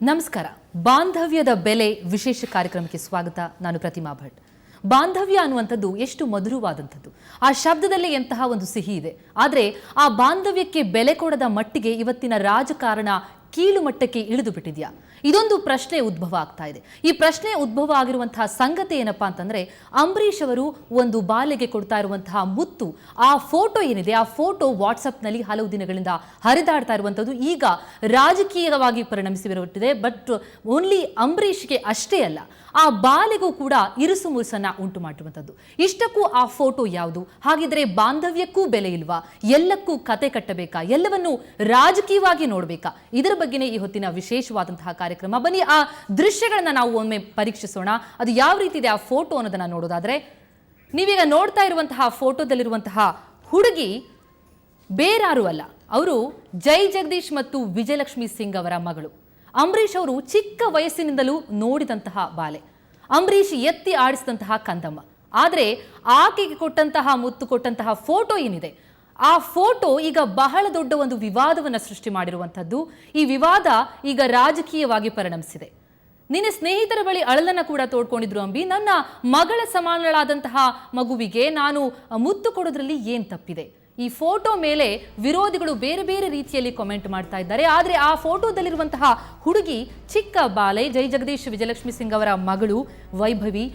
ನಮಸ್ಕಾರ. ಬಾಂಧವ್ಯದ ಬೆಲೆ ವಿಶೇಷ ಕಾರ್ಯಕ್ರಮಕ್ಕೆ ಸ್ವಾಗತ. ನಾನು ಪ್ರತಿಮಾ ಭಟ್. ಬಾಂಧವ್ಯ ಅನ್ನುವಂಥದ್ದು ಎಷ್ಟು ಮಧುರವಾದಂಥದ್ದು. ಆ ಶಬ್ದದಲ್ಲೇ ಎಂತಹ ಒಂದು ಸಿಹಿ ಇದೆ. ಆದರೆ ಆ ಬಾಂಧವ್ಯಕ್ಕೆ ಬೆಲೆ ಕೊಡದ ಮಟ್ಟಿಗೆ ಇವತ್ತಿನ ರಾಜಕಾರಣ ಕೀಳು ಮಟ್ಟಕ್ಕೆ ಇಳಿದು ಬಿಟ್ಟಿದೆಯಾ? ಇದೊಂದು ಪ್ರಶ್ನೆ ಉದ್ಭವ ಆಗ್ತಾ ಇದೆ. ಈ ಪ್ರಶ್ನೆ ಉದ್ಭವ ಆಗಿರುವಂತಹ ಸಂಗತಿ ಏನಪ್ಪಾ ಅಂತಂದ್ರೆ, ಅಂಬರೀಷ್ ಅವರು ಒಂದು ಬಾಲೆಗೆ ಕೊಡ್ತಾ ಇರುವಂತಹ ಮುತ್ತು, ಆ ಫೋಟೋ ಏನಿದೆ, ಆ ಫೋಟೋ ವಾಟ್ಸಪ್ನಲ್ಲಿ ಹಲವು ದಿನಗಳಿಂದ ಹರಿದಾಡ್ತಾ ಇರುವಂಥದ್ದು ಈಗ ರಾಜಕೀಯವಾಗಿ ಪರಿಣಮಿಸಿಬಿಟ್ಟಿದೆ. ಬಟ್ ಓನ್ಲಿ ಅಂಬರೀಷ್ಗೆ ಅಷ್ಟೇ ಅಲ್ಲ, ಆ ಬಾಲೆಗೂ ಕೂಡ ಇರುಸು ಮುರುಸನ್ನ ಉಂಟು ಮಾಡಿರುವಂಥದ್ದು. ಇಷ್ಟಕ್ಕೂ ಆ ಫೋಟೋ ಯಾವುದು? ಹಾಗಿದ್ರೆ ಬಾಂಧವ್ಯಕ್ಕೂ ಬೆಲೆ ಇಲ್ವಾ? ಎಲ್ಲಕ್ಕೂ ಕತೆ ಕಟ್ಟಬೇಕಾ? ಎಲ್ಲವನ್ನೂ ರಾಜಕೀಯವಾಗಿ ನೋಡಬೇಕಾ? ಇದರ ಬಗ್ಗೆನೇ ಈ ಹೊತ್ತಿನ ವಿಶೇಷವಾದಂತಹ ಕಾರ್ಯಕ್ರಮ. ಬನ್ನಿ ಆ ದೃಶ್ಯಗಳನ್ನ ನಾವು ಒಮ್ಮೆ ಪರೀಕ್ಷಿಸೋಣ. ಅದು ಯಾವ ರೀತಿ ಇದೆ ಆ ಫೋಟೋ ಅನ್ನೋದನ್ನ ನೋಡೋದಾದ್ರೆ, ನೀವೀಗ ನೋಡ್ತಾ ಇರುವಂತಹ ಫೋಟೋದಲ್ಲಿರುವಂತಹ ಹುಡುಗಿ ಬೇರಾರು ಅಲ್ಲ, ಅವರು ಜೈ ಜಗದೀಶ್ ಮತ್ತು ವಿಜಯಲಕ್ಷ್ಮಿ ಸಿಂಗ್ ಅವರ ಮಗಳು. ಅಂಬರೀಷ್ ಅವರು ಚಿಕ್ಕ ವಯಸ್ಸಿನಿಂದಲೂ ನೋಡಿದಂತಹ ಬಾಲೆ, ಅಂಬರೀಷ್ ಎತ್ತಿ ಆಡಿಸಿದಂತಹ ಕಂದಮ್ಮ. ಆದರೆ ಆಕೆಗೆ ಕೊಟ್ಟಂತಹ ಮುತ್ತು ಕೊಟ್ಟಂತಹ ಫೋಟೋ ಏನಿದೆ, ಆ ಫೋಟೋ ಈಗ ಬಹಳ ದೊಡ್ಡ ಒಂದು ವಿವಾದವನ್ನು ಸೃಷ್ಟಿ ಮಾಡಿರುವಂಥದ್ದು. ಈ ವಿವಾದ ಈಗ ರಾಜಕೀಯವಾಗಿ ಪರಿಣಮಿಸಿದೆ. ನಿನ್ನೆ ಸ್ನೇಹಿತರ ಬಳಿ ಅಳಲನ್ನ ಕೂಡ ತೋಡ್ಕೊಂಡಿದ್ರು ಅಂಬಿ. ನನ್ನ ಮಗಳ ಸಮಾನಳಾದಂತಹ ಮಗುವಿಗೆ ನಾನು ಮುತ್ತು ಕೊಡೋದ್ರಲ್ಲಿ ಏನ್ ತಪ್ಪಿದೆ? ಈ ಫೋಟೋ ಮೇಲೆ ವಿರೋಧಿಗಳು ಬೇರೆ ಬೇರೆ ರೀತಿಯಲ್ಲಿ ಕಾಮೆಂಟ್ ಮಾಡ್ತಾ ಇದ್ದಾರೆ. ಆದರೆ ಆ ಫೋಟೋದಲ್ಲಿರುವಂತಹ ಹುಡುಗಿ ಚಿಕ್ಕ ಬಾಲೆ, ಜೈ ಜಗದೀಶ್ ವಿಜಯಲಕ್ಷ್ಮಿ ಸಿಂಗ್ ಅವರ ಮಗಳು ವೈಭವಿ.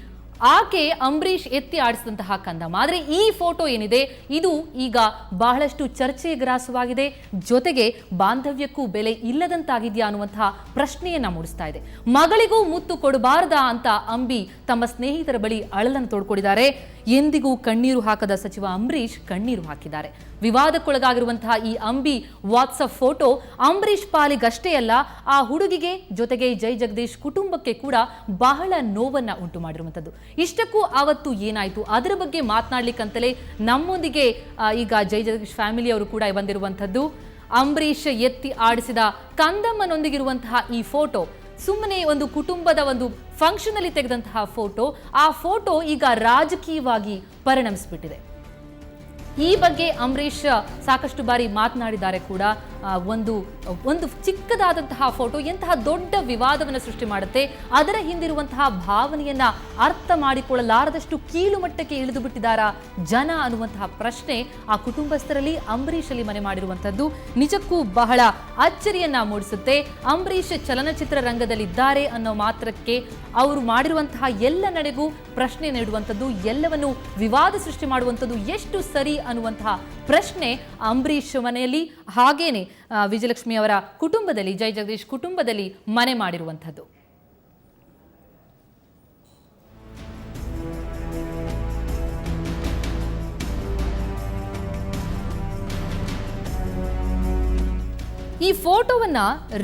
ಆಕೆ ಅಂಬರೀಷ್ ಎತ್ತಿ ಆಡಿಸಿದಂತಹ ಕಂದಮ್ಮ. ಆದರೆ ಈ ಫೋಟೋ ಏನಿದೆ, ಇದು ಈಗ ಬಹಳಷ್ಟು ಚರ್ಚೆಗೆ ಗ್ರಾಸವಾಗಿದೆ. ಜೊತೆಗೆ ಬಾಂಧವ್ಯಕ್ಕೂ ಬೆಲೆ ಇಲ್ಲದಂತಾಗಿದೆಯಾ ಅನ್ನುವಂತಹ ಪ್ರಶ್ನೆಯನ್ನ ಮೂಡಿಸ್ತಾ ಇದೆ. ಮಗಳಿಗೂ ಮುತ್ತು ಕೊಡಬಾರದಾ ಅಂತ ಅಂಬಿ ತಮ್ಮ ಸ್ನೇಹಿತರ ಬಳಿ ಅಳಲನ್ನು ತೋಡ್ಕೊಂಡಿದ್ದಾರೆ. ಎಂದಿಗೂ ಕಣ್ಣೀರು ಹಾಕದ ಸಚಿವ ಅಂಬರೀಷ್ ಕಣ್ಣೀರು ಹಾಕಿದ್ದಾರೆ. ವಿವಾದಕ್ಕೊಳಗಾಗಿರುವಂತಹ ಈ ಅಂಬಿ ವಾಟ್ಸಪ್ ಫೋಟೋ ಅಂಬರೀಷ್ ಪಾಲಿಗಷ್ಟೇ ಅಲ್ಲ, ಆ ಹುಡುಗಿಗೆ ಜೊತೆಗೆ ಜೈ ಜಗದೀಶ್ ಕುಟುಂಬಕ್ಕೆ ಕೂಡ ಬಹಳ ನೋವನ್ನ ಉಂಟು ಮಾಡಿರುವಂಥದ್ದು. ಇಷ್ಟಕ್ಕೂ ಆವತ್ತು ಏನಾಯ್ತು ಅದರ ಬಗ್ಗೆ ಮಾತನಾಡ್ಲಿಕ್ಕಂತಲೇ ನಮ್ಮೊಂದಿಗೆ ಈಗ ಜೈ ಜಗದೀಶ್ ಫ್ಯಾಮಿಲಿ ಅವರು ಕೂಡ ಬಂದಿರುವಂಥದ್ದು. ಅಂಬರೀಷ್ ಎತ್ತಿ ಆಡಿಸಿದ ಕಂದಮ್ಮನೊಂದಿಗಿರುವಂತಹ ಈ ಫೋಟೋ ಸುಮ್ಮನೆ ಒಂದು ಕುಟುಂಬದ ಒಂದು ಫಂಕ್ಷನ್ ಅಲ್ಲಿ ತೆಗೆದಂತಹ ಫೋಟೋ. ಆ ಫೋಟೋ ಈಗ ರಾಜಕೀಯವಾಗಿ ಪರಿಣಮಿಸಿಬಿಟ್ಟಿದೆ. ಈ ಬಗ್ಗೆ ಅಂಬರೀಷ್ ಸಾಕಷ್ಟು ಬಾರಿ ಮಾತನಾಡಿದ್ದಾರೆ ಕೂಡ. ಒಂದು ಚಿಕ್ಕದಾದಂತಹ ಫೋಟೋ ಎಂತಹ ದೊಡ್ಡ ವಿವಾದವನ್ನು ಸೃಷ್ಟಿ ಮಾಡುತ್ತೆ. ಅದರ ಹಿಂದಿರುವಂತಹ ಭಾವನೆಯನ್ನ ಅರ್ಥ ಮಾಡಿಕೊಳ್ಳಲಾರದಷ್ಟು ಕೀಳು ಮಟ್ಟಕ್ಕೆ ಇಳಿದು ಬಿಟ್ಟಿದ್ದಾರಾ ಜನ ಅನ್ನುವಂತಹ ಪ್ರಶ್ನೆ ಆ ಕುಟುಂಬಸ್ಥರಲ್ಲಿ ಅಂಬರೀಷ್ ಅಲ್ಲಿ ಮನೆ ಮಾಡಿರುವಂತದ್ದು ನಿಜಕ್ಕೂ ಬಹಳ ಅಚ್ಚರಿಯನ್ನ ಮೂಡಿಸುತ್ತೆ. ಅಂಬರೀಷ್ ಚಲನಚಿತ್ರ ರಂಗದಲ್ಲಿದ್ದಾರೆ ಅನ್ನೋ ಮಾತ್ರಕ್ಕೆ ಅವರು ಮಾಡಿರುವಂತಹ ಎಲ್ಲ ನಡೆಗೂ ಪ್ರಶ್ನೆ ನೀಡುವಂಥದ್ದು, ಎಲ್ಲವನ್ನು ವಿವಾದ ಸೃಷ್ಟಿ ಮಾಡುವಂಥದ್ದು ಎಷ್ಟು ಸರಿ ಅನ್ನುವಂತಹ ಪ್ರಶ್ನೆ ಅಂಬರೀಷ್ ಮನೆಯಲ್ಲಿ ಹಾಗೇನೆ ವಿಜಯಲಕ್ಷ್ಮಿ ಅವರ ಕುಟುಂಬದಲ್ಲಿ, ಜೈ ಜಗದೀಶ್ ಕುಟುಂಬದಲ್ಲಿ ಮನೆ ಮಾಡಿರುವಂಥದ್ದು. ಈ ಫೋಟೋವನ್ನ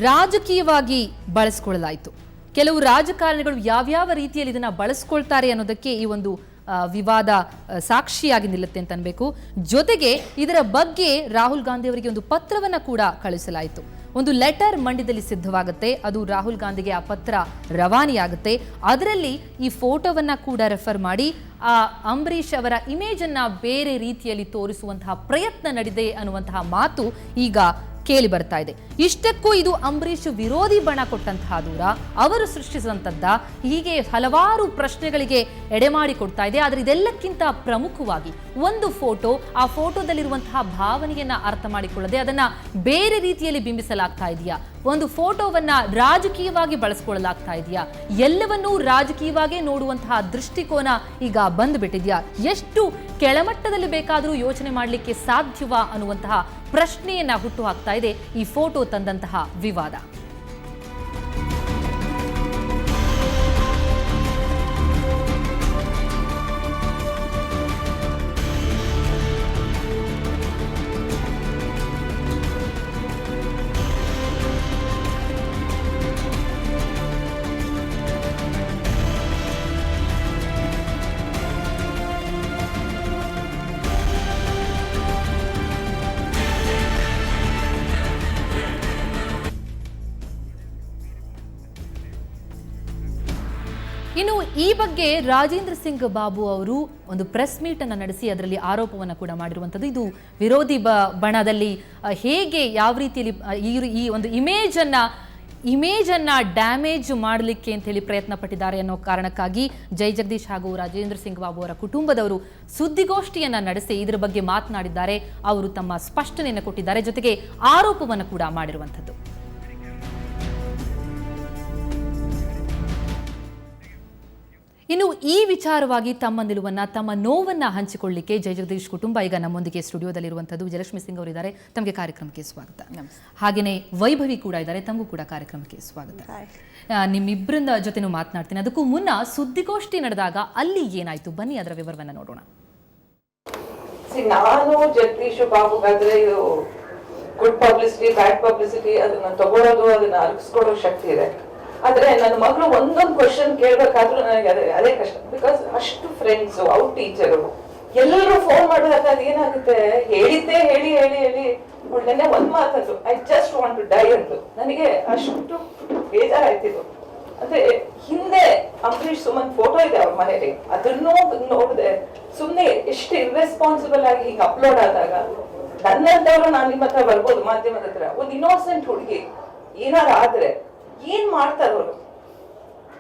ರಾಜಕೀಯವಾಗಿ ಬಳಸಿಕೊಳ್ಳಲಾಯಿತು. ಕೆಲವು ರಾಜಕಾರಣಿಗಳು ಯಾವ್ಯಾವ ರೀತಿಯಲ್ಲಿ ಇದನ್ನ ಬಳಸ್ಕೊಳ್ತಾರೆ ಅನ್ನೋದಕ್ಕೆ ಈ ಒಂದು ವಿವಾದ ಸಾಕ್ಷಿಯಾಗಿ ನಿಲ್ಲುತ್ತೆ ಅಂತ ಅನ್ಬೇಕು. ಜೊತೆಗೆ ಇದರ ಬಗ್ಗೆ ರಾಹುಲ್ ಗಾಂಧಿ ಅವರಿಗೆ ಒಂದು ಪತ್ರವನ್ನ ಕೂಡ ಕಳಿಸಲಾಯಿತು. ಒಂದು ಲೆಟರ್ ಮಂಡ್ಯದಲ್ಲಿ ಸಿದ್ಧವಾಗುತ್ತೆ. ಅದು ರಾಹುಲ್ ಗಾಂಧಿಗೆ ಆ ಪತ್ರ ರವಾನೆಯಾಗುತ್ತೆ. ಅದರಲ್ಲಿ ಈ ಫೋಟೋವನ್ನ ಕೂಡ ರೆಫರ್ ಮಾಡಿ ಆ ಅಂಬರೀಷ್ ಅವರ ಇಮೇಜ್ ಅನ್ನ ಬೇರೆ ರೀತಿಯಲ್ಲಿ ತೋರಿಸುವಂತಹ ಪ್ರಯತ್ನ ನಡೆದಿದೆ ಅನ್ನುವಂತಹ ಮಾತು ಈಗ ಕೇಳಿ ಬರ್ತಾ ಇದೆ. ಇಷ್ಟಕ್ಕೂ ಇದು ಅಂಬರೀಷ್ ವಿರೋಧಿ ಬಣ ಕೊಟ್ಟಂತಹ ದೂರ, ಅವರು ಸೃಷ್ಟಿಸಿದಂಥದ್ದ, ಹೀಗೆ ಹಲವಾರು ಪ್ರಶ್ನೆಗಳಿಗೆ ಎಡೆಮಾಡಿ ಕೊಡ್ತಾ ಇದೆ. ಆದರೆ ಇದೆಲ್ಲಕ್ಕಿಂತ ಪ್ರಮುಖವಾಗಿ ಒಂದು ಫೋಟೋ, ಆ ಫೋಟೋದಲ್ಲಿರುವಂತಹ ಭಾವನೆಯನ್ನ ಅರ್ಥ ಮಾಡಿಕೊಳ್ಳದೆ ಅದನ್ನ ಬೇರೆ ರೀತಿಯಲ್ಲಿ ಬಿಂಬಿಸಲಾಗ್ತಾ ಇದೆಯಾ? ಒಂದು ಫೋಟೋವನ್ನ ರಾಜಕೀಯವಾಗಿ ಬಳಸಿಕೊಳ್ಳಲಾಗ್ತಾ ಇದೆಯಾ? ಎಲ್ಲವನ್ನೂ ರಾಜಕೀಯವಾಗಿ ನೋಡುವಂತಹ ದೃಷ್ಟಿಕೋನ ಈಗ ಬಂದುಬಿಟ್ಟಿದೆಯಾ? ಎಷ್ಟು ಕೆಳಮಟ್ಟದಲ್ಲಿ ಬೇಕಾದರೂ ಯೋಚನೆ ಮಾಡಲಿಕ್ಕೆ ಸಾಧ್ಯವಾ ಅನ್ನುವಂತಹ ಪ್ರಶ್ನೆಯನ್ನ ಹುಟ್ಟು ಹಾಕ್ತಾ ಇದೆ ಈ ಫೋಟೋ ತಂದಂತಹ ವಿವಾದ. ಇನ್ನು ಈ ಬಗ್ಗೆ ರಾಜೇಂದ್ರ ಸಿಂಗ್ ಬಾಬು ಅವರು ಒಂದು ಪ್ರೆಸ್ ಮೀಟ್ ಅನ್ನು ನಡೆಸಿ ಅದರಲ್ಲಿ ಆರೋಪವನ್ನು ಕೂಡ ಮಾಡಿರುವಂಥದ್ದು. ಇದು ವಿರೋಧಿ ಬಣದಲ್ಲಿ ಹೇಗೆ ಯಾವ ರೀತಿಯಲ್ಲಿ ಈ ಒಂದು ಇಮೇಜ್ ಅನ್ನ ಇಮೇಜನ್ನು ಡ್ಯಾಮೇಜ್ ಮಾಡಲಿಕ್ಕೆ ಅಂತ ಹೇಳಿ ಪ್ರಯತ್ನ ಪಟ್ಟಿದ್ದಾರೆ ಅನ್ನೋ ಕಾರಣಕ್ಕಾಗಿ ಜೈ ಜಗದೀಶ್ ಹಾಗೂ ರಾಜೇಂದ್ರ ಸಿಂಗ್ ಬಾಬು ಅವರ ಕುಟುಂಬದವರು ಸುದ್ದಿಗೋಷ್ಠಿಯನ್ನ ನಡೆಸಿ ಇದರ ಬಗ್ಗೆ ಮಾತನಾಡಿದ್ದಾರೆ. ಅವರು ತಮ್ಮ ಸ್ಪಷ್ಟನೆಯನ್ನು ಕೊಟ್ಟಿದ್ದಾರೆ, ಜೊತೆಗೆ ಆರೋಪವನ್ನು ಕೂಡ ಮಾಡಿರುವಂಥದ್ದು. ಇನ್ನು ಈ ವಿಚಾರವಾಗಿ ತಮ್ಮ ನಿಲುವನ್ನ, ತಮ್ಮ ನೋವನ್ನ ಹಂಚಿಕೊಳ್ಳಿಕ್ಕೆ ಜೈ ಜಗದೀಶ್ ಕುಟುಂಬ ಈಗ ನಮ್ಮೊಂದಿಗೆ ಸ್ಟುಡಿಯೋದಲ್ಲಿರುವಂಥದ್ದು. ವಿಜಯಲಕ್ಷ್ಮಿ ಸಿಂಗ್ ಅವರಿದ್ದಾರೆ, ತಮಗೆ ಕಾರ್ಯಕ್ರಮಕ್ಕೆ ಸ್ವಾಗತ. ಹಾಗೆಯೇ ವೈಭವಿ ಕೂಡ ಇದ್ದಾರೆ, ತಮಗೂ ಕೂಡ ಕಾರ್ಯಕ್ರಮಕ್ಕೆ ಸ್ವಾಗತ. ನಿಮ್ಮಿಬ್ಬರ ಜೊತೆನೂ ಮಾತನಾಡ್ತೀನಿ. ಅದಕ್ಕೂ ಮುನ್ನ ಸುದ್ದಿಗೋಷ್ಠಿ ನಡೆದಾಗ ಅಲ್ಲಿ ಏನಾಯ್ತು, ಬನ್ನಿ ಅದರ ವಿವರವನ್ನ ನೋಡೋಣ. ನಾನು ಜಗದೀಶ್ ಬಾಬುಗಾದ್ರೆ ಇದು ಗುಡ್ ಪಬ್ಲಿಸಿಟಿ, ಬ್ಯಾಡ್ ಪಬ್ಲಿಸಿಟಿ ಅದನ್ನ ತಗೊಳ್ಳೋದು, ಅದನ್ನ ಅರ್ಗಿಸ್ಕೊಡೋ ಶಕ್ತಿ ಇದೆ. ಆದ್ರೆ ನನ್ನ ಮಗಳು ಒಂದೊಂದು ಕ್ವಶನ್ ಕೇಳ್ಬೇಕಾದ್ರೂ ನನಗೆ ಅದೇ ಕಷ್ಟ. ಬಿಕಾಸ್ ಅಷ್ಟು ಫ್ರೆಂಡ್ಸ್, ಅವ್ರ ಟೀಚರು ಎಲ್ಲರೂ ಫೋನ್ ಮಾಡಿದಾಗ ಅದೇನಾಗುತ್ತೆ, ಹೇಳಿದ್ದೆ ಹೇಳಿ ಹೇಳಿ ಹೇಳಿ ನೆನ್ನೆ ಒಂದ್ ಮಾತದ್ದು, I just want to die ಅಂತು. ನನಗೆ ಅಷ್ಟು ಬೇಜಾರಾಯ್ತಿದ್ದು. ಅಂದ್ರೆ ಹಿಂದೆ ಅಂಬರೀಶ್ ಸುಮನ್ ಫೋಟೋ ಇದೆ ಅವ್ರ ಮನೇಲಿ, ಅದನ್ನೂ ನೋಡಿದೆ. ಸುಮ್ನೆ ಎಷ್ಟು ಇರ್ರೆಸ್ಪಾನ್ಸಿಬಲ್ ಆಗಿ ಹಿಂಗೆ ಅಪ್ಲೋಡ್ ಆದಾಗ ನನ್ನಂತವ್ರು ನಾನು ನಿಮ್ಮ ಹತ್ರ ಬರ್ಬೋದು ಮಾಧ್ಯಮದ ಹತ್ರ. ಒಂದು ಇನ್ನೋಸೆಂಟ್ ಹುಡುಗಿ ಏನಾದ್ರು ಆದ್ರೆ ಏನ್ ಮಾಡ್ತಾರವ್ರು?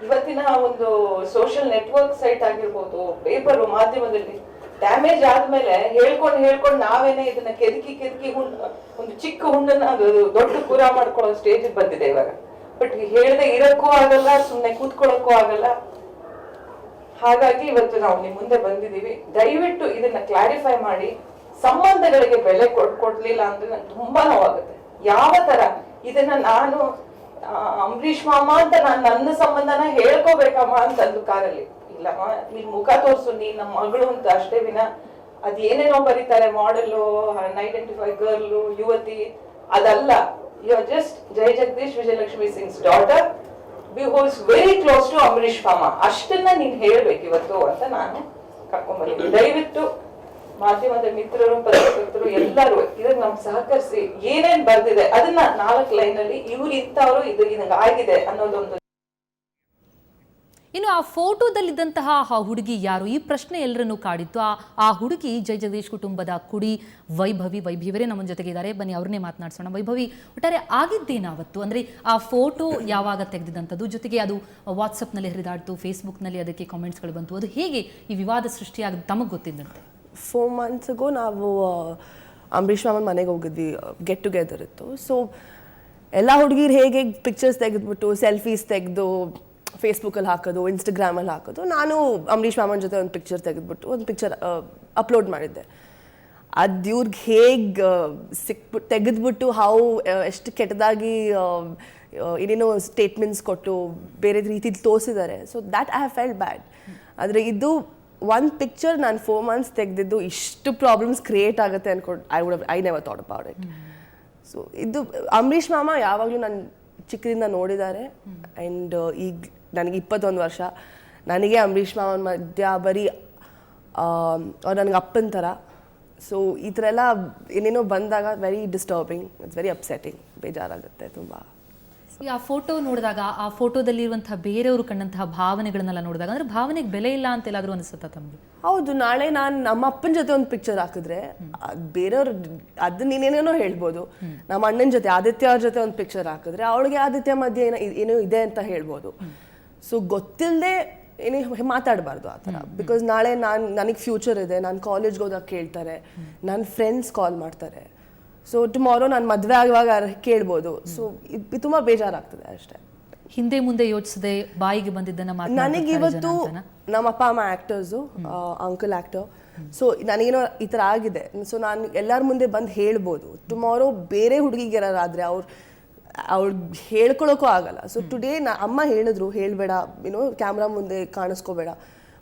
ಇವತ್ತಿನ ಒಂದು ಸೋಷಿಯಲ್ ನೆಟ್ವರ್ಕ್ ಸೈಟ್ ಆಗಿರ್ಬೋದು, ಪೇಪರ್ ಮಾಧ್ಯಮದಲ್ಲಿ ಡ್ಯಾಮೇಜ್ ಆದ್ಮೇಲೆ ಹೇಳ್ಕೊಂಡು ನಾವೇನೆ ಇದನ್ನ ಕೆದಕಿ ಒಂದು ಚಿಕ್ಕ ಹುಣ್ಣನ್ನ ಅದು ದೊಡ್ಡ ಕೂರ ಮಾಡ್ಕೊಳ್ಳೋ ಸ್ಟೇಜ್ ಬಂದಿದೆ ಇವಾಗ. ಬಟ್ ಹೇಳ್ದೆ ಇರಕ್ಕೂ ಆಗಲ್ಲ, ಸುಮ್ನೆ ಕೂತ್ಕೊಳ್ಳಕ್ಕೂ ಆಗಲ್ಲ. ಹಾಗಾಗಿ ಇವತ್ತು ನಾವು ನಿಮ್ ಮುಂದೆ ಬಂದಿದೀವಿ. ದಯವಿಟ್ಟು ಇದನ್ನ ಕ್ಲಾರಿಫೈ ಮಾಡಿ, ಸಂಬಂಧಗಳಿಗೆ ಬೆಲೆ ಕೊಡ್ಲಿಲ್ಲ ಅಂದ್ರೆ ನಂಗೆ ತುಂಬಾ ನೋವಾಗುತ್ತೆ. ಯಾವ ತರ ಇದನ್ನ ನಾನು ಅಂಬರೀಶ್ ಮಾಮ ಅಂತ ನಾನು ನನ್ನ ಸಂಬಂಧನ ಹೇಳ್ಕೋಬೇಕಮ್ಮ ಅಂತಂದು ಕಾರಲ್ಲಿ, ಇಲ್ಲಮ್ಮ ನೀನ್ ಮುಖ ತೋರ್ಸು, ನೀನ್ ನಮ್ಮ ಮಗಳು ಅಂತ ಅಷ್ಟೇ ವಿನ ಅದೇನೇನೋ ಬರೀತಾರೆ, ಮಾಡೆಲ್ಲು, ಅನ್ಐಡೆಂಟಿಫೈ ಗರ್ಲು, ಯುವತಿ, ಅದಲ್ಲ. You are just Jai Jagadish Vijayalakshmi Singh's daughter who is very close to Ambareesh ಮಾಮ. ಅಷ್ಟನ್ನ ನೀನ್ ಹೇಳ್ಬೇಕು ಇವತ್ತು ಅಂತ ನಾನು ಕರ್ಕೊಂಡ್ಬಂದಿದ್ದೀನಿ. ದಯವಿಟ್ಟು ಮಾಧ್ಯಮದ ಮಿತ್ರರು, ಪತ್ರಕರ್ತರು ಎಲ್ಲರೂ ಇದಕ್ಕೆ ನಮ್ಗೆ ಸಹಕರಿಸಿ, ಏನೇನ್ ಬರ್ದಿದೆ ಅದನ್ನ 4 ಲೈನ್ ಅಲ್ಲಿ ಇವ್ರು ಇಂಥವ್ರು ಇದು ಹಿಂಗ ಆಗಿದೆ ಅನ್ನೋದೊಂದು. ಇನ್ನು ಆ ಫೋಟೋದಲ್ಲಿದ್ದಂತಹ ಆ ಹುಡುಗಿ ಯಾರು, ಈ ಪ್ರಶ್ನೆ ಎಲ್ಲರನ್ನೂ ಕಾಡಿತ್ತು. ಆ ಹುಡುಗಿ ಜೈ ಜಗದೀಶ್ ಕುಟುಂಬದ ಕುಡಿ ವೈಭವಿಯವರೇ ನಮ್ಮ ಜೊತೆಗೆ ಇದ್ದಾರೆ. ಬನ್ನಿ ಅವ್ರನ್ನೇ ಮಾತನಾಡ್ಸೋಣ. ವೈಭವಿ, ಒಟ್ಟಾರೆ ಆಗಿದ್ದೇನಾವತ್ತು, ಅಂದ್ರೆ ಆ ಫೋಟೋ ಯಾವಾಗ ತೆಗೆದಿದ್ದಂಥದ್ದು, ಜೊತೆಗೆ ಅದು ವಾಟ್ಸಪ್ನಲ್ಲಿ ಹರಿದಾಡ್ತು, ಫೇಸ್ಬುಕ್ನಲ್ಲಿ ಅದಕ್ಕೆ ಕಾಮೆಂಟ್ಸ್ಗಳು ಬಂತು, ಅದು ಹೇಗೆ ಈ ವಿವಾದ ಸೃಷ್ಟಿಯಾಗ ತಮಗೆ ಗೊತ್ತಿದ್ದಂತೆ? 4 months ago ನಾವು ಅಂಬರೀಶ್ ಮಾಮನ ಮನೆಗೆ ಹೋಗಿದ್ವಿ, ಗೆಟ್ ಟುಗೆದರ್ ಇತ್ತು. ಸೊ ಎಲ್ಲ ಹುಡುಗಿರು ಹೇಗೆ ಪಿಕ್ಚರ್ಸ್ ತೆಗೆದ್ಬಿಟ್ಟು ಸೆಲ್ಫೀಸ್ ತೆಗೆದು ಫೇಸ್ಬುಕ್ಕಲ್ಲಿ ಹಾಕೋದು, ಇನ್ಸ್ಟಾಗ್ರಾಮಲ್ಲಿ ಹಾಕೋದು, ನಾನು ಅಂಬರೀಶ್ ಮಾಮನ ಜೊತೆ ಒಂದು ಪಿಕ್ಚರ್ ತೆಗೆದ್ಬಿಟ್ಟು ಒಂದು ಪಿಕ್ಚರ್ ಅಪ್ಲೋಡ್ ಮಾಡಿದ್ದೆ. ಅದು ಇವ್ರಿಗೆ ಹೇಗೆ ತೆಗೆದ್ಬಿಟ್ಟು ಎಷ್ಟು ಕೆಟ್ಟದಾಗಿ ಏನೇನೋ ಸ್ಟೇಟ್ಮೆಂಟ್ಸ್ ಕೊಟ್ಟು ಬೇರೆ ರೀತಿ ತೋರಿಸಿದ್ದಾರೆ. So that I have felt bad. ಆದರೆ ಇದು ಒಂದು ಪಿಕ್ಚರ್ ನಾನು 4 months ತೆಗೆದಿದ್ದು ಇಷ್ಟು ಪ್ರಾಬ್ಲಮ್ಸ್ ಕ್ರಿಯೇಟ್ ಆಗುತ್ತೆ ಅನ್ಕೊಂಡು I never thought about it. So ಇದು ಅಂಬರೀಶ್ ಮಾಮ ಯಾವಾಗಲೂ ನಾನು ಚಿಕ್ಕದಿಂದ ನೋಡಿದ್ದಾರೆ. ಆ್ಯಂಡ್ ಈಗ ನನಗೆ 21 ವರ್ಷ, ನನಗೆ ಅಂಬರೀಶ್ ಮಾಮನ ಮಧ್ಯ ಬರೀ ಅವ್ರು ನನಗೆ ಅಪ್ಪನ ಥರ. ಸೊ ಈ ಥರ ಎಲ್ಲ ಏನೇನೋ ಬಂದಾಗ ವೆರಿ ಡಿಸ್ಟರ್ಬಿಂಗ್, ಇಟ್ಸ್ ವೆರಿ ಅಪ್ಸೆಟಿಂಗ್, ಬೇಜಾರಾಗುತ್ತೆ ತುಂಬ. ಆ ಫೋಟೋ ನೋಡಿದಾಗ, ಆ ಫೋಟೋದಲ್ಲಿರುವಂತಹ ಬೇರೆಯವರು ಕಂಡಂತಹ ಭಾವನೆಗಳನ್ನೆಲ್ಲ ನೋಡಿದಾಗ, ಅಂದ್ರೆ ಭಾವನೆಗೆ ಬೆಲೆ ಇಲ್ಲ ಅಂತ ಎಲ್ಲಾದ್ರೂ ಅನಿಸುತ್ತಾ ತಮಗೆ? ಹೌದು. ನಾಳೆ ನಾನು ನಮ್ಮ ಅಪ್ಪನ ಜೊತೆ ಒಂದು ಪಿಕ್ಚರ್ ಹಾಕಿದ್ರೆ ಬೇರೆಯವ್ರು ಅದು ನೀನೇನೇನೋ ಹೇಳ್ಬೋದು. ನಮ್ಮ ಅಣ್ಣನ ಜೊತೆ, ಆದಿತ್ಯ ಅವ್ರ ಜೊತೆ ಒಂದು ಪಿಕ್ಚರ್ ಹಾಕಿದ್ರೆ ಅವಳಿಗೆ ಆದಿತ್ಯ ಮಧ್ಯೆ ಏನೋ ಇದೆ ಅಂತ ಹೇಳ್ಬೋದು. ಸೊ ಗೊತ್ತಿಲ್ಲದೆ ಏನೇ ಮಾತಾಡಬಾರ್ದು ಆ ಥರ. ಬಿಕಾಸ್ ನಾಳೆ ನನಗೆ ಫ್ಯೂಚರ್ ಇದೆ, ನಾನು ಕಾಲೇಜ್ಗೆ ಹೋದಾಗ ಕೇಳ್ತಾರೆ, ನನ್ನ ಫ್ರೆಂಡ್ಸ್ ಕಾಲ್ ಮಾಡ್ತಾರೆ. ಸೊ ಟುಮಾರೋ ನಾನು ಮದುವೆ ಆಗುವಾಗ ಕೇಳ್ಬೋದು. ಸೊ ಇದು ತುಂಬ ಬೇಜಾರಾಗ್ತದೆ ಅಷ್ಟೇ. ಹಿಂದೆ ಮುಂದೆ ಯೋಚಿಸದೆ ಬಾಯಿಗೆ ಬಂದಿದ್ದನ್ನ ನನಗೆ ಇವತ್ತು ನಮ್ಮ ಅಪ್ಪ ಅಮ್ಮ ಆ್ಯಕ್ಟರ್ಸು, ಅಂಕಲ್ ಆ್ಯಕ್ಟರ್. ಸೊ ನನಗೇನೋ ಈ ಥರ ಆಗಿದೆ. ಸೊ ನಾನು ಎಲ್ಲರ ಮುಂದೆ ಬಂದು ಹೇಳ್ಬೋದು. ಟುಮಾರೋ ಬೇರೆ ಹುಡುಗಿಗೆ ಯಾರಾದರೆ ಅವ್ರು ಹೇಳ್ಕೊಳಕ್ಕೂ ಆಗಲ್ಲ. ಸೊ ಟುಡೇ ಅಮ್ಮ ಹೇಳಿದ್ರು, ಹೇಳಬೇಡ, ಏನೋ ಕ್ಯಾಮ್ರಾ ಮುಂದೆ ಕಾಣಿಸ್ಕೋಬೇಡ.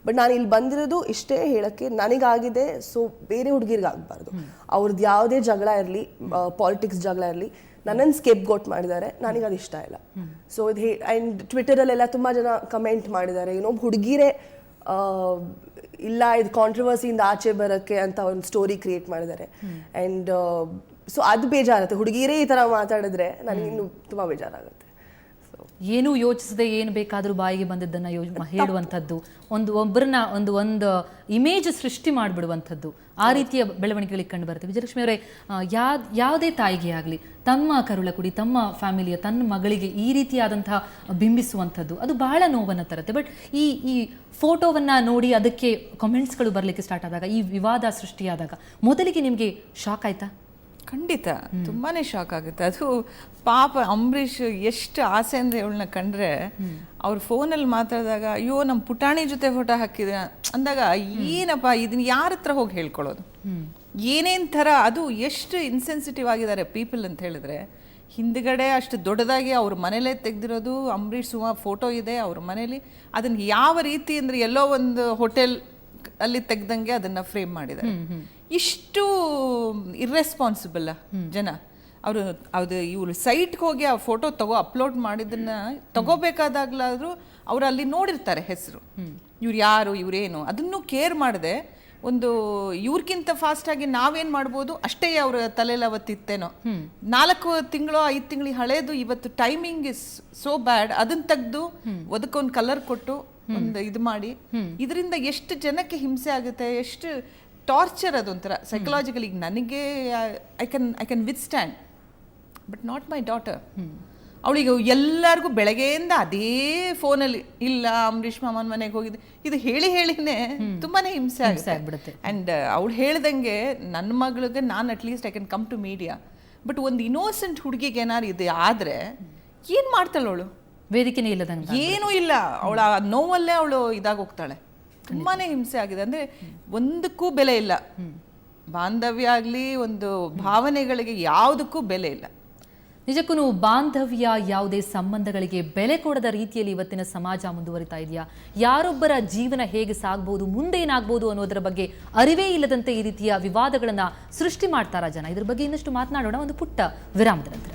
ಬಟ್ ನಾನು ಇಲ್ಲಿ ಬಂದಿರೋದು ಇಷ್ಟೇ ಹೇಳೋಕ್ಕೆ, ನನಗಾಗಿದೆ. ಸೊ ಬೇರೆ ಹುಡುಗಿರಿಗೆ ಆಗಬಾರ್ದು. ಅವ್ರದ್ದು ಯಾವುದೇ ಜಗಳ ಇರಲಿ, ಪಾಲಿಟಿಕ್ಸ್ ಜಗಳ ಇರಲಿ, ನನ್ನನ್ನು ಸ್ಕೇಪ್ ಗೋಟ್ ಮಾಡಿದ್ದಾರೆ. ನನಗೆ ಅದು ಇಷ್ಟ ಇಲ್ಲ. ಸೊ ಇದು ಆ್ಯಂಡ್ ಟ್ವಿಟರಲ್ಲೆಲ್ಲ ತುಂಬ ಜನ ಕಮೆಂಟ್ ಮಾಡಿದ್ದಾರೆ, ಇನ್ನೊಬ್ಬ ಹುಡುಗಿರೇ ಇಲ್ಲ ಇದು ಕಾಂಟ್ರವರ್ಸಿಯಿಂದ ಆಚೆ ಬರೋಕ್ಕೆ ಅಂತ ಒಂದು ಸ್ಟೋರಿ ಕ್ರಿಯೇಟ್ ಮಾಡಿದ್ದಾರೆ. ಆ್ಯಂಡ್ ಸೊ ಅದು ಬೇಜಾರುತ್ತೆ. ಹುಡುಗಿರೇ ಈ ಥರ ಮಾತಾಡಿದ್ರೆ ನನಗಿನ್ನೂ ತುಂಬ ಬೇಜಾರಾಗುತ್ತೆ. ಸೊ ಏನೂ ಯೋಚಿಸದೆ ಏನು ಬೇಕಾದರೂ ಬಾಯಿಗೆ ಬಂದಿದ್ದನ್ನು ಹೇಳುವಂಥದ್ದು, ಒಬ್ಬರನ್ನ ಒಂದು ಇಮೇಜ್ ಸೃಷ್ಟಿ ಮಾಡಿಬಿಡುವಂಥದ್ದು, ಆ ರೀತಿಯ ಬೆಳವಣಿಗೆಗಳಿಗೆ ಕಂಡು ಬರುತ್ತೆ. ವಿಜಯಲಕ್ಷ್ಮಿ ಅವರೇ, ಯಾವುದೇ ತಾಯಿಗೆ ಆಗಲಿ ತಮ್ಮ ಕರುಳ ಕುಡಿ, ತಮ್ಮ ಫ್ಯಾಮಿಲಿಯ ತನ್ನ ಮಗಳಿಗೆ ಈ ರೀತಿಯಾದಂತಹ ಬಿಂಬಿಸುವಂಥದ್ದು ಅದು ಬಹಳ ನೋವನ್ನು ತರುತ್ತೆ. ಬಟ್ ಈ ಫೋಟೋವನ್ನು ನೋಡಿ ಅದಕ್ಕೆ ಕಾಮೆಂಟ್ಸ್ಗಳು ಬರಲಿಕ್ಕೆ ಸ್ಟಾರ್ಟ್ ಆದಾಗ, ಈ ವಿವಾದ ಸೃಷ್ಟಿಯಾದಾಗ ಮೊದಲಿಗೆ ನಿಮಗೆ ಶಾಕ್ ಆಯ್ತಾ? ಖಂಡಿತ ತುಂಬಾ ಶಾಕ್ ಆಗುತ್ತೆ. ಅದು ಪಾಪ ಅಂಬರೀಷ್ ಎಷ್ಟು ಆಸೆ ಅಂದರೆ ಇವಳನ್ನ ಕಂಡ್ರೆ, ಅವ್ರ ಫೋನಲ್ಲಿ ಮಾತಾಡಿದಾಗ ಅಯ್ಯೋ ನಮ್ಮ ಪುಟಾಣಿ ಜೊತೆ ಫೋಟೋ ಹಾಕಿದ ಅಂದಾಗ ಏನಪ್ಪ ಇದನ್ನ ಯಾರ ಹತ್ರ ಹೋಗಿ ಹೇಳ್ಕೊಳ್ಳೋದು, ಏನೇನು ಥರ ಅದು ಎಷ್ಟು ಇನ್ಸೆನ್ಸಿಟಿವ್ ಆಗಿದ್ದಾರೆ ಪೀಪಲ್ ಅಂತ ಹೇಳಿದ್ರೆ. ಹಿಂದ್ಗಡೆ ಅಷ್ಟು ದೊಡ್ಡದಾಗಿ ಅವ್ರ ಮನೇಲೇ ತೆಗೆದಿರೋದು ಅಂಬರೀಷ್ ಸುಮಾರು ಫೋಟೋ ಇದೆ ಅವ್ರ ಮನೇಲಿ. ಅದನ್ನು ಯಾವ ರೀತಿ ಅಂದರೆ ಎಲ್ಲೋ ಒಂದು ಹೋಟೆಲ್ ಅಲ್ಲಿ ತೆಗ್ದಂಗೆ ಅದನ್ನು ಫ್ರೇಮ್ ಮಾಡಿದ್ದಾರೆ. ಇಷ್ಟು ಇರ್ರೆಸ್ಪಾನ್ಸಿಬಲ್ ಜನ. ಅವರು ಇವರು ಸೈಟ್ಗೆ ಹೋಗಿ ಆ ಫೋಟೋ ಅಪ್ಲೋಡ್ ಮಾಡಿದ್ದನ್ನ ತಗೋಬೇಕಾದಾಗ್ಲಾದ್ರೂ ಅವ್ರು ಅಲ್ಲಿ ನೋಡಿರ್ತಾರೆ ಹೆಸರು, ಇವ್ರು ಯಾರು ಇವರೇನು, ಅದನ್ನು ಕೇರ್ ಮಾಡದೆ ಒಂದು ಇವ್ರಿಗಿಂತ ಫಾಸ್ಟಾಗಿ ನಾವೇನು ಮಾಡ್ಬೋದು ಅಷ್ಟೇ ಅವ್ರ ತಲೆಯಲ್ಲಿ ಅವತ್ತಿತ್ತೇನೋ. 4 ತಿಂಗಳು 5 ತಿಂಗಳು ಹಳೇದು ಇವತ್ತು ಟೈಮಿಂಗ್ ಇಸ್ ಸೋ ಬ್ಯಾಡ್. ಅದನ್ನ ತೆಗೆದು ಅದಕ್ಕೊಂದು ಕಲರ್ ಕೊಟ್ಟು ಒಂದು ಇದು ಮಾಡಿ, ಇದರಿಂದ ಎಷ್ಟು ಜನಕ್ಕೆ ಹಿಂಸೆ ಆಗುತ್ತೆ, ಎಷ್ಟು ಟಾರ್ಚರ್. ಅದೊಂಥರ ಸೈಕಲಾಜಿಕಲ್. ಈಗ ನನಗೆ I can with stand, but not my daughter. ಅವಳಿಗೆ ಎಲ್ಲರಿಗೂ ಬೆಳಗ್ಗೆಯಿಂದ ಅದೇ ಫೋನಲ್ಲಿ ಇಲ್ಲ ಅಂಬರೀಷ್ ಮಾಮನ ಮನೆಗೆ ಹೋಗಿದ್ದೆ ಇದು ಹೇಳಿನೇ ತುಂಬಾನೇ ಹಿಂಸೆ ಆಗುತ್ತೆ. ಆ್ಯಂಡ್ ಅವಳು ಹೇಳ್ದಂಗೆ ನನ್ನ ಮಗಳಿಗೆ ನಾನು at least I can come to media, but ಒಂದು ಇನ್ನೋಸೆಂಟ್ ಹುಡುಗಿಗೆ ಏನಾರು ಇದು ಆದರೆ ಏನು ಮಾಡ್ತಾಳೆ ಅವಳು? ವೇದಿಕೆನೇ ಇಲ್ಲದಂಗೆ ಏನೂ ಇಲ್ಲ, ಅವಳ ನೋವಲ್ಲೇ ಅವಳು ಇದಾಗಿ ಹೋಗ್ತಾಳೆ. ತುಂಬಾನೇ ಹಿಂಸೆ ಆಗಿದೆ. ಅಂದರೆ ಒಂದಕ್ಕೂ ಬೆಲೆ ಇಲ್ಲ, ಬಾಂಧವ್ಯ ಆಗಲಿ ಒಂದು ಭಾವನೆಗಳಿಗೆ ಯಾವುದಕ್ಕೂ ಬೆಲೆ ಇಲ್ಲ. ನಿಜಕ್ಕೂ ಬಾಂಧವ್ಯ, ಯಾವುದೇ ಸಂಬಂಧಗಳಿಗೆ ಬೆಲೆ ಕೊಡದ ರೀತಿಯಲ್ಲಿ ಇವತ್ತಿನ ಸಮಾಜ ಮುಂದುವರಿತಾ ಇದೆಯಾ? ಯಾರೊಬ್ಬರ ಜೀವನ ಹೇಗೆ ಸಾಗ್ಬೋದು, ಮುಂದೆ ಏನಾಗ್ಬೋದು ಅನ್ನೋದರ ಬಗ್ಗೆ ಅರಿವೇ ಇಲ್ಲದಂತೆ ಈ ರೀತಿಯ ವಿವಾದಗಳನ್ನು ಸೃಷ್ಟಿ ಮಾಡ್ತಾರಾ ಜನ? ಇದ್ರ ಬಗ್ಗೆ ಇನ್ನಷ್ಟು ಮಾತನಾಡೋಣ ಒಂದು ಪುಟ್ಟ ವಿರಾಮದ ನಂತರ.